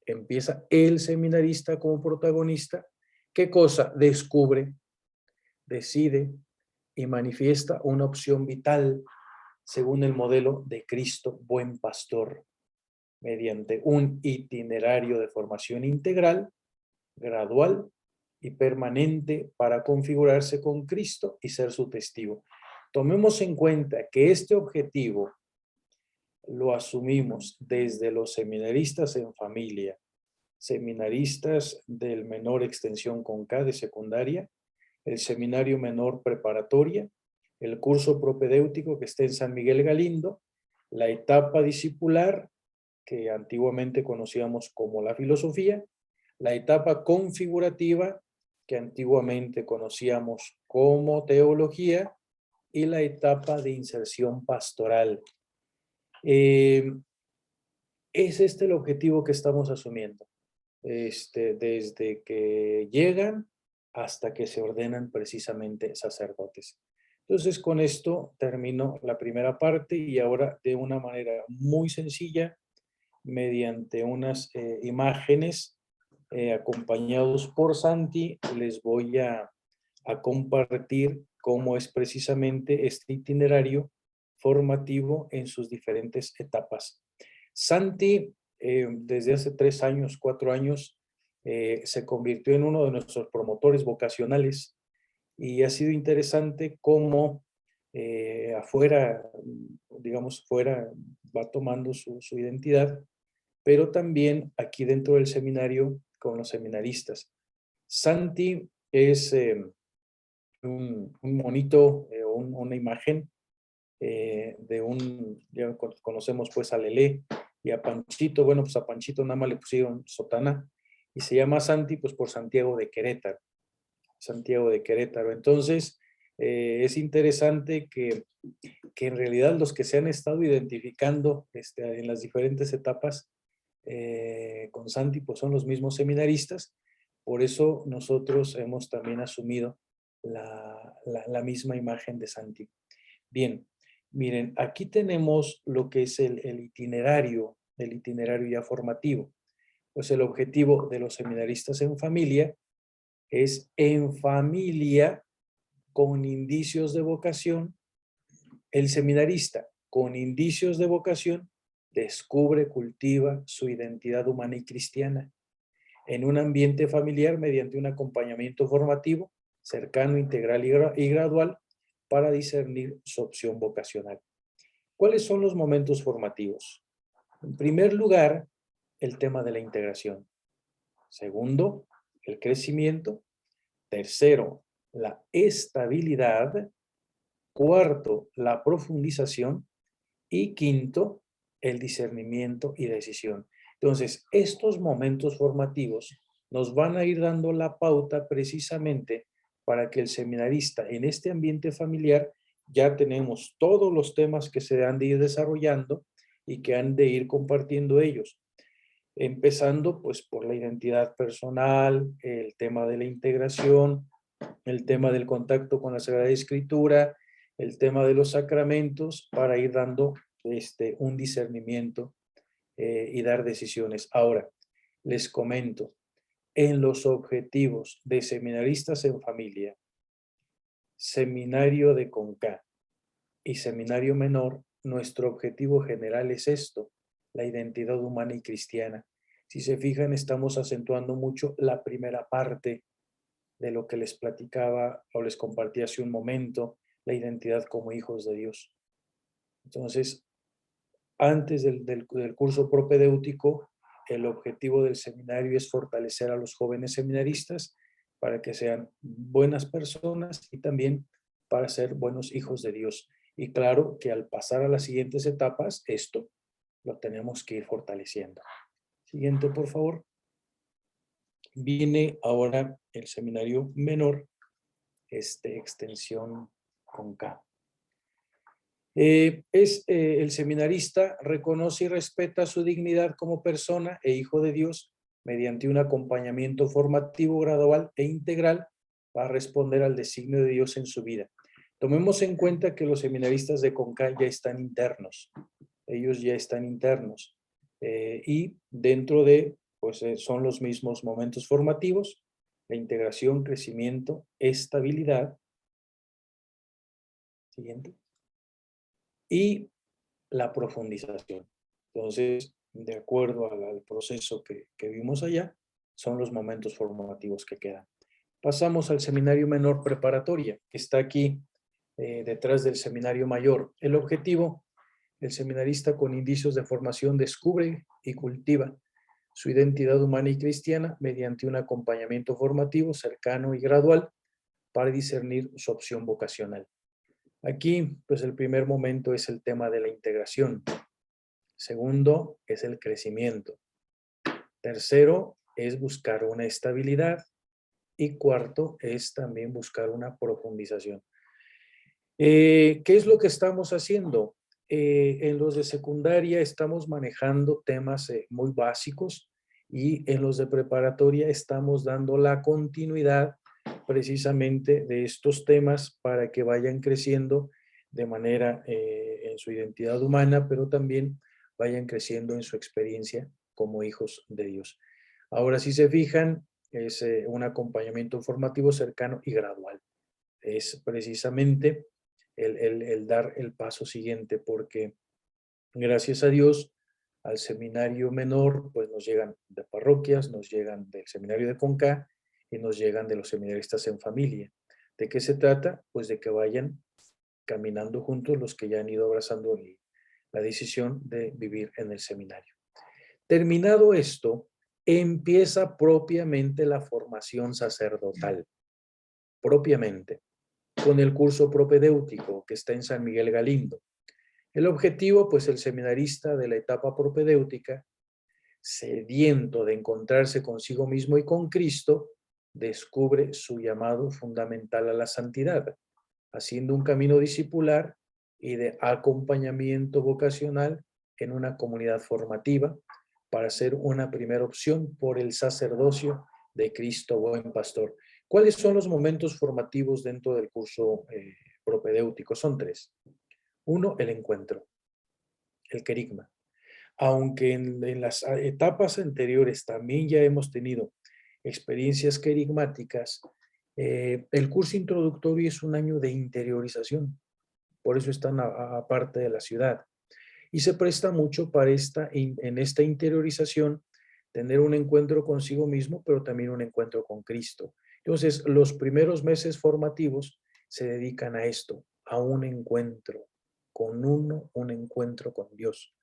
empieza el seminarista como protagonista. ¿Qué cosa? Descubre, decide y manifiesta una opción vital según el modelo de Cristo Buen Pastor, mediante un itinerario de formación integral, gradual y permanente para configurarse con Cristo y ser su testigo. Tomemos en cuenta que este objetivo lo asumimos desde los seminaristas en familia, seminaristas del menor extensión con K de secundaria, el seminario menor preparatoria, el curso propedéutico que está en San Miguel Galindo, la etapa discipular, que antiguamente conocíamos como la filosofía, la etapa configurativa, que antiguamente conocíamos como teología, y la etapa de inserción pastoral. Es este el objetivo que estamos asumiendo, desde que llegan hasta que se ordenan precisamente sacerdotes. Entonces, con esto termino la primera parte y ahora de una manera muy sencilla, mediante unas imágenes acompañados por Santi, les voy a compartir cómo es precisamente este itinerario formativo en sus diferentes etapas. Santi, desde hace 3 años, 4 años, se convirtió en uno de nuestros promotores vocacionales y ha sido interesante cómo afuera, digamos, fuera va tomando su identidad, pero también aquí dentro del seminario con los seminaristas. Santi es un monito, una imagen de ya conocemos pues a Lelé y a Panchito. Bueno, pues a Panchito nada más le pusieron sotana y se llama Santi pues por Santiago de Querétaro. Santiago de Querétaro. Entonces, es interesante que en realidad los que se han estado identificando en las diferentes etapas con Santi pues son los mismos seminaristas. Por eso nosotros hemos también asumido la misma imagen de Santi. Bien, miren, aquí tenemos lo que es el itinerario ya formativo. Pues el objetivo de los seminaristas en familia es en familia con indicios de vocación. El seminarista con indicios de vocación descubre, cultiva su identidad humana y cristiana en un ambiente familiar mediante un acompañamiento formativo cercano, integral y gradual para discernir su opción vocacional. ¿Cuáles son los momentos formativos? En primer lugar, el tema de la integración. Segundo, el crecimiento. Tercero, la estabilidad. Cuarto, la profundización. Y quinto, el discernimiento y decisión. Entonces, estos momentos formativos nos van a ir dando la pauta precisamente para que el seminarista en este ambiente familiar ya tenemos todos los temas que se han de ir desarrollando y que han de ir compartiendo ellos. Empezando pues por la identidad personal, el tema de la integración, el tema del contacto con la Sagrada Escritura, el tema de los sacramentos, para ir dando un discernimiento y dar decisiones. Ahora, les comento, en los objetivos de seminaristas en familia, seminario de CONCA y seminario menor, nuestro objetivo general es esto, la identidad humana y cristiana. Si se fijan, estamos acentuando mucho la primera parte de lo que les platicaba o les compartí hace un momento, la identidad como hijos de Dios. Entonces, antes del curso propedéutico, el objetivo del seminario es fortalecer a los jóvenes seminaristas para que sean buenas personas y también para ser buenos hijos de Dios. Y claro que al pasar a las siguientes etapas, esto lo tenemos que ir fortaleciendo. Siguiente, por favor. Viene ahora el seminario menor, extensión con K. El seminarista reconoce y respeta su dignidad como persona e hijo de Dios mediante un acompañamiento formativo gradual e integral para responder al designio de Dios en su vida. Tomemos en cuenta que los seminaristas de CONCA ya están internos. Ellos ya están internos. Y dentro de, pues son los mismos momentos formativos, la integración, crecimiento, estabilidad. Siguiente. Y la profundización. Entonces, de acuerdo al proceso que vimos allá, son los momentos formativos que quedan. Pasamos al seminario menor preparatoria, que está aquí detrás del seminario mayor. El objetivo, el seminarista con indicios de formación descubre y cultiva su identidad humana y cristiana mediante un acompañamiento formativo cercano y gradual para discernir su opción vocacional. Aquí, pues el primer momento es el tema de la integración. Segundo, es el crecimiento. Tercero, es buscar una estabilidad. Y cuarto, es también buscar una profundización. ¿Qué es lo que estamos haciendo? En los de secundaria estamos manejando temas muy básicos y en los de preparatoria estamos dando la continuidad precisamente de estos temas para que vayan creciendo de manera en su identidad humana, pero también vayan creciendo en su experiencia como hijos de Dios. Ahora, si se fijan, es un acompañamiento formativo cercano y gradual. Es precisamente el dar el paso siguiente, porque gracias a Dios al seminario menor, pues nos llegan de parroquias, nos llegan del seminario de CONCA y nos llegan de los seminaristas en familia. ¿De qué se trata? Pues de que vayan caminando juntos los que ya han ido abrazando la decisión de vivir en el seminario. Terminado esto, empieza propiamente la formación sacerdotal, propiamente, con el curso propedéutico que está en San Miguel Galindo. El objetivo, pues el seminarista de la etapa propedéutica, sediento de encontrarse consigo mismo y con Cristo, descubre su llamado fundamental a la santidad, haciendo un camino discipular y de acompañamiento vocacional en una comunidad formativa para ser una primera opción por el sacerdocio de Cristo Buen Pastor. ¿Cuáles son los momentos formativos dentro del curso propedéutico? Son tres. Uno, el encuentro, el querigma. Aunque en las etapas anteriores también ya hemos tenido experiencias querigmáticas, el curso introductorio es un año de interiorización, por eso están aparte de la ciudad. Y se presta mucho para en esta interiorización tener un encuentro consigo mismo, pero también un encuentro con Cristo. Entonces, los primeros meses formativos se dedican a esto, a un encuentro con uno, un encuentro con Dios.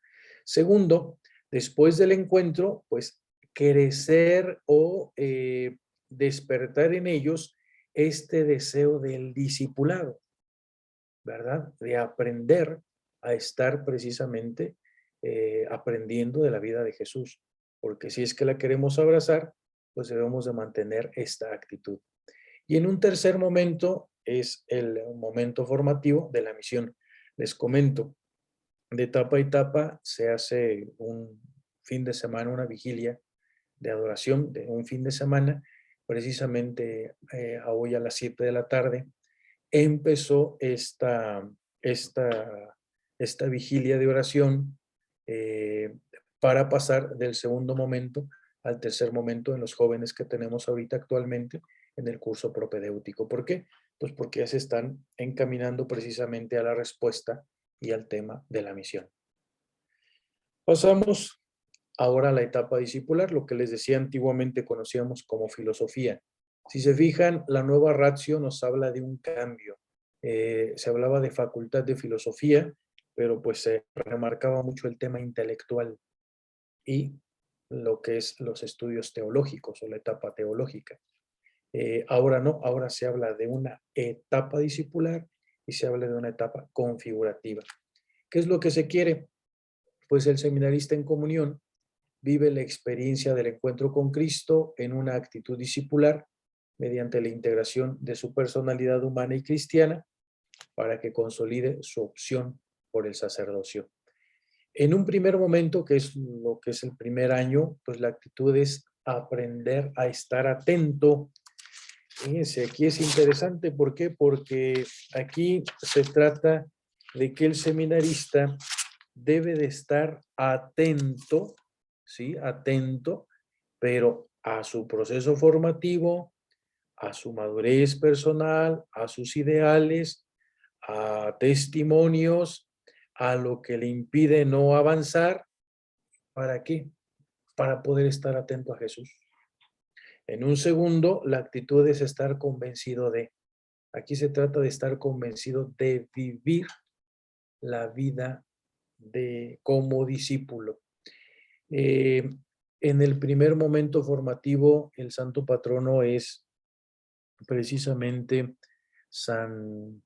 Segundo, después del encuentro, pues crecer o despertar en ellos este deseo del discipulado, ¿verdad? De aprender a estar precisamente aprendiendo de la vida de Jesús. Porque si es que la queremos abrazar, pues debemos de mantener esta actitud. Y en un tercer momento es el momento formativo de la misión. Les comento, de etapa a etapa se hace un fin de semana, una vigilia de adoración, de un fin de semana, precisamente hoy a las 7 de la tarde, empezó esta vigilia de oración para pasar del segundo momento al tercer momento en los jóvenes que tenemos ahorita actualmente en el curso propedéutico. ¿Por qué? Pues porque ya se están encaminando precisamente a la respuesta y al tema de la misión. Pasamos ahora a la etapa discipular, lo que les decía antiguamente conocíamos como filosofía. Si se fijan, la nueva ratio nos habla de un cambio. Se hablaba de facultad de filosofía, pero pues se remarcaba mucho el tema intelectual y lo que es los estudios teológicos o la etapa teológica. Ahora no, ahora se habla de una etapa discipular y se habla de una etapa configurativa. ¿Qué es lo que se quiere? Pues el seminarista en comunión vive la experiencia del encuentro con Cristo en una actitud discipular mediante la integración de su personalidad humana y cristiana para que consolide su opción por el sacerdocio. En un primer momento, que es lo que es el primer año, pues la actitud es aprender a estar atento. Fíjense, aquí es interesante, ¿por qué? Porque aquí se trata de que el seminarista debe de estar atento, ¿sí? Atento, pero a su proceso formativo, a su madurez personal, a sus ideales, a testimonios, a lo que le impide no avanzar. ¿Para qué? Para poder estar atento a Jesús. En un segundo, la actitud es estar convencido de. Aquí se trata de estar convencido de vivir la vida como discípulo. En el primer momento formativo, el santo patrono es precisamente San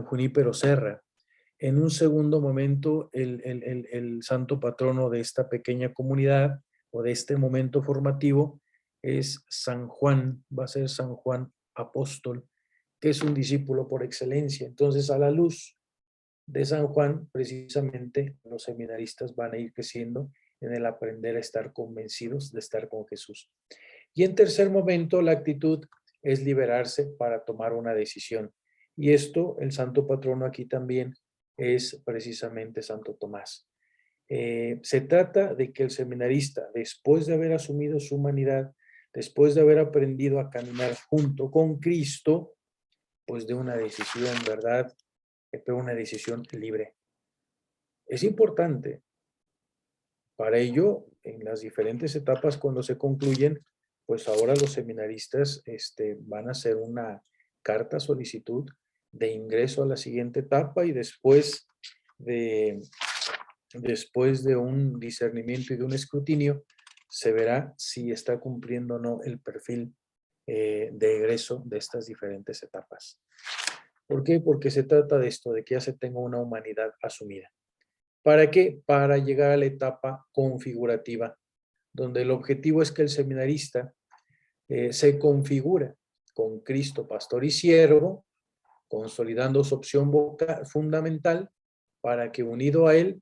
Junípero Serra. En un segundo momento, el santo patrono de esta pequeña comunidad o de este momento formativo es San Juan, va a ser San Juan Apóstol, que es un discípulo por excelencia. Entonces, a la luz de San Juan, precisamente los seminaristas van a ir creciendo en el aprender a estar convencidos de estar con Jesús. Y en tercer momento, la actitud es liberarse para tomar una decisión. Y esto, el santo patrono aquí también es precisamente Santo Tomás. Se trata de que el seminarista, después de haber asumido su humanidad, después de haber aprendido a caminar junto con Cristo, pues de una decisión, ¿verdad? Pero una decisión libre. Es importante. Para ello, en las diferentes etapas cuando se concluyen, pues ahora los seminaristas van a hacer una carta solicitud de ingreso a la siguiente etapa y después de un discernimiento y de un escrutinio, se verá si está cumpliendo o no el perfil de egreso de estas diferentes etapas. ¿Por qué? Porque se trata de esto, de que ya se tenga una humanidad asumida. ¿Para qué? Para llegar a la etapa configurativa, donde el objetivo es que el seminarista se configura con Cristo, pastor y siervo, consolidando su opción fundamental para que unido a él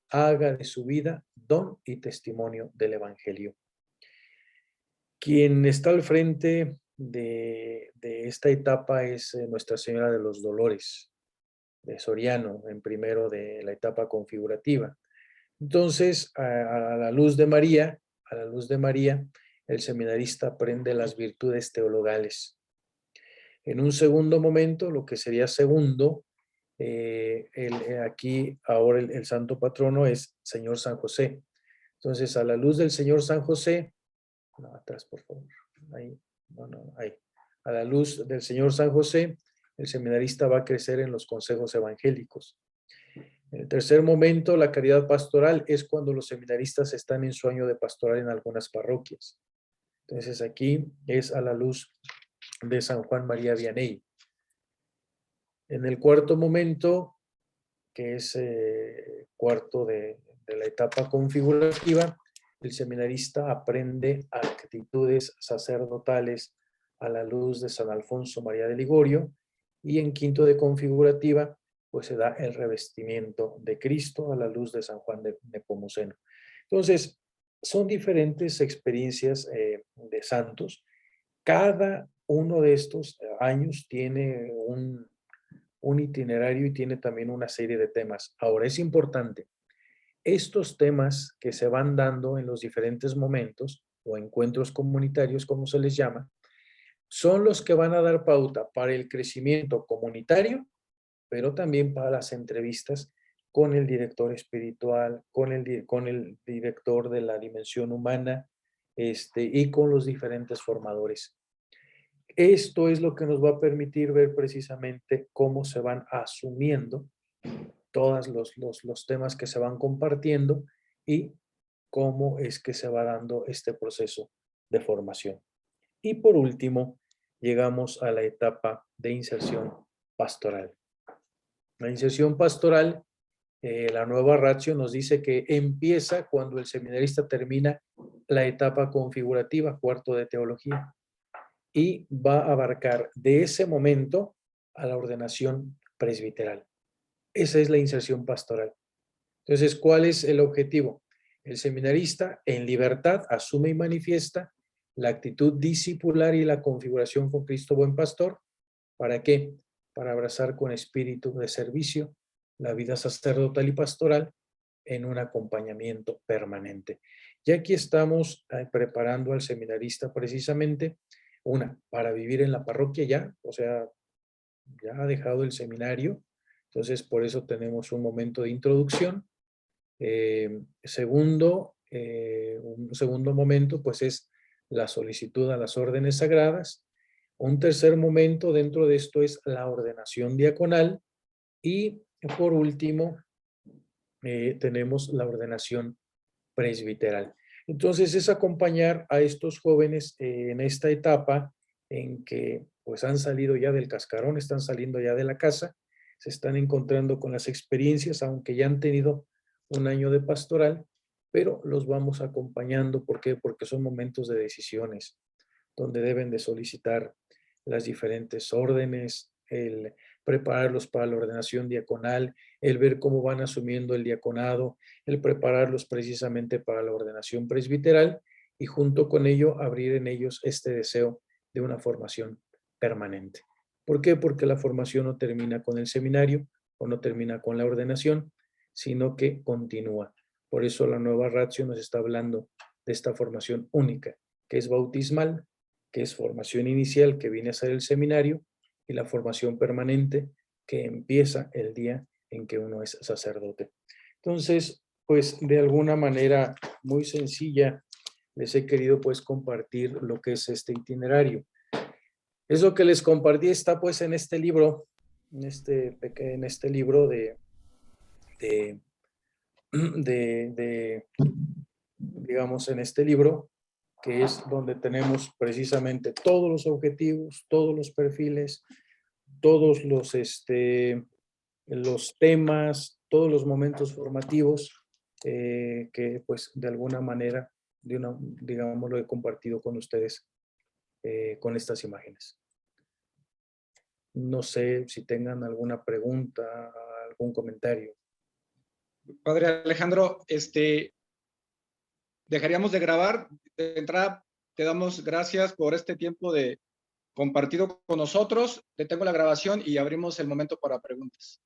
haga de su vida don y testimonio del Evangelio. Quien está al frente de esta etapa es Nuestra Señora de los Dolores, de Soriano, en primero de la etapa configurativa. Entonces, a la luz de María, el seminarista aprende las virtudes teologales. En un segundo momento, lo que sería segundo, aquí ahora el santo patrono es Señor San José. Entonces, a la luz del Señor San José, no, atrás por favor, ahí, ahí. A la luz del Señor San José, el seminarista va a crecer en los consejos evangélicos. En el tercer momento, la caridad pastoral es cuando los seminaristas están en su año de pastoral en algunas parroquias. Entonces aquí es a la luz de San Juan María Vianney. En el cuarto momento, que es cuarto de la etapa configurativa, el seminarista aprende actitudes sacerdotales a la luz de San Alfonso María de Ligorio, y en quinto de configurativa pues se da el revestimiento de Cristo a la luz de San Juan de Nepomuceno. Entonces, son diferentes experiencias de santos. Cada uno de estos años tiene un itinerario y tiene también una serie de temas. Ahora, es importante, estos temas que se van dando en los diferentes momentos o encuentros comunitarios, como se les llama, son los que van a dar pauta para el crecimiento comunitario, pero también para las entrevistas con el director espiritual, con el director de la dimensión humana, y con los diferentes formadores. Esto es lo que nos va a permitir ver precisamente cómo se van asumiendo todos los temas que se van compartiendo y cómo es que se va dando este proceso de formación. Y por último, llegamos a la etapa de inserción pastoral. La inserción pastoral, la nueva ratio nos dice que empieza cuando el seminarista termina la etapa configurativa, cuarto de teología, y va a abarcar de ese momento a la ordenación presbiteral. Esa es la inserción pastoral. Entonces, ¿cuál es el objetivo? El seminarista en libertad asume y manifiesta la actitud discipular y la configuración con Cristo buen pastor. ¿Para qué? Para abrazar con espíritu de servicio la vida sacerdotal y pastoral en un acompañamiento permanente. Y aquí estamos preparando al seminarista precisamente, para vivir en la parroquia ya, o sea, ya ha dejado el seminario, entonces por eso tenemos un momento de introducción. Un segundo momento, pues es la solicitud a las órdenes sagradas. Un tercer momento dentro de esto es la ordenación diaconal. Y por último, tenemos la ordenación presbiteral. Entonces es acompañar a estos jóvenes en esta etapa en que pues han salido ya del cascarón, están saliendo ya de la casa, se están encontrando con las experiencias, aunque ya han tenido un año de pastoral, pero los vamos acompañando. ¿Por qué? Porque son momentos de decisiones, donde deben de solicitar las diferentes órdenes, el prepararlos para la ordenación diaconal, el ver cómo van asumiendo el diaconado, el prepararlos precisamente para la ordenación presbiteral y junto con ello abrir en ellos este deseo de una formación permanente. ¿Por qué? Porque la formación no termina con el seminario o no termina con la ordenación, sino que continúa. Por eso la nueva ratio nos está hablando de esta formación única, que es bautismal, que es formación inicial, que viene a ser el seminario, y la formación permanente, que empieza el día en que uno es sacerdote. Entonces, pues de alguna manera muy sencilla, les he querido pues compartir lo que es este itinerario. Eso que les compartí está pues en este libro, en este libro digamos, en este libro, que es donde tenemos precisamente todos los objetivos, todos los perfiles, todos los temas, todos los momentos formativos que pues de alguna manera, digamos, lo he compartido con ustedes con estas imágenes. No sé si tengan alguna pregunta, algún comentario. Padre Alejandro, dejaríamos de grabar. De entrada, te damos gracias por este tiempo de compartido con nosotros. Detengo la grabación y abrimos el momento para preguntas.